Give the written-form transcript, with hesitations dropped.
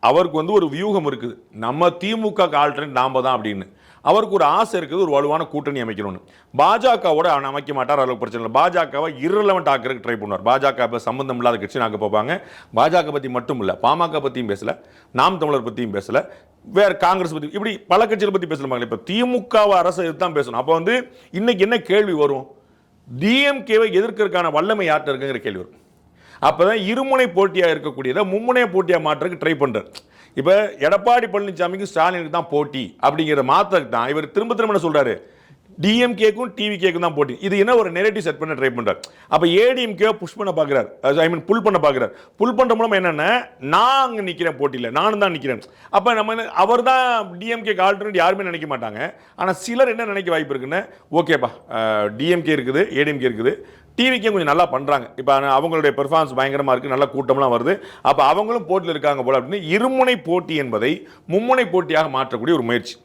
அவருக்கு வந்து ஒரு வியூகம் இருக்குது. நம்ம திமுக ஆல்டர்னேட் நாம தான் அப்படின்னு. அவருக்கு ஒரு ஆசை இருக்குது, ஒரு வலுவான கூட்டணி அமைக்கணும்னு. பாஜகவோட அவன் அமைக்க மாட்டார், அளவுக்கு பிரச்சனை இல்லை. பாஜகவை இரலவெண்ட் ஆக்கிறதுக்கு ட்ரை பண்ணுவார். பாஜக சம்பந்தம் இல்லாத கட்சி நாங்கள் பார்ப்பாங்க. பாஜக பற்றி மட்டும் இல்லை, பாமக பற்றியும் பேசல, நாம் தமிழர் பற்றியும் பேசல, வேற காங்கிரஸ் பற்றி, இப்படி பல கட்சிகளை பற்றி பேசலாம். இப்போ திமுக அரசு தான் பேசணும். அப்போ வந்து இன்னைக்கு என்ன கேள்வி வரும்? டிஎம்கேவை எதிர்க்கிறதுக்கான வல்லமை யார்கிட்ட இருக்குங்கிற கேள்வி வரும். அப்போதான் இருமுனை போட்டியாக இருக்கக்கூடியதை மும்முனை போட்டியாக மாற்றுறதுக்கு ட்ரை பண்ணுறார். இப்போ எடப்பாடி பழனிசாமிக்கு ஸ்டாலினுக்கு தான் போட்டி அப்படிங்கிற மாற்றத்துக்கு தான் இவர் திரும்ப திரும்ப என்ன சொல்றாரு? டிஎம்கேக்கும் டிவிகேக்கும் தான் போட்டி. இது என்ன ஒரு நெரேட்டிவ் செட் பண்ண ட்ரை பண்றாரு. அப்போ ஏடிஎம்கே புஷ் பண்ண பார்க்குறாரு, ஐ மீன் புல் பண்ண பார்க்குறாரு. புல் பண்ணுற மூலம் என்னென்ன, நான் அங்கே நிற்கிறேன் போட்டியில், நானும் தான் நிற்கிறேன். அப்போ நம்ம அவர் தான் டிஎம்கேக்கு ஆல்டர்னேட் யாருமே நினைக்க மாட்டாங்க. ஆனால் சிலர் என்ன நினைக்க வாய்ப்பு இருக்குன்னு, ஓகேப்பா டிஎம்கே இருக்குது, ஏடிஎம்கே இருக்குது, டிவிக்கே கொஞ்சம் நல்லா பண்ணுறாங்க, இப்போ அவங்களுடைய பெர்ஃபார்மன்ஸ் பயங்கரமாக இருக்குது, நல்ல கூட்டம்லாம் வருது, அப்போ அவங்களும் போட்டியில் இருக்காங்க போல அப்படின்னு இருமுனை போட்டி என்பதை மும்முனை போட்டியாக மாற்றக்கூடிய ஒரு முயற்சி.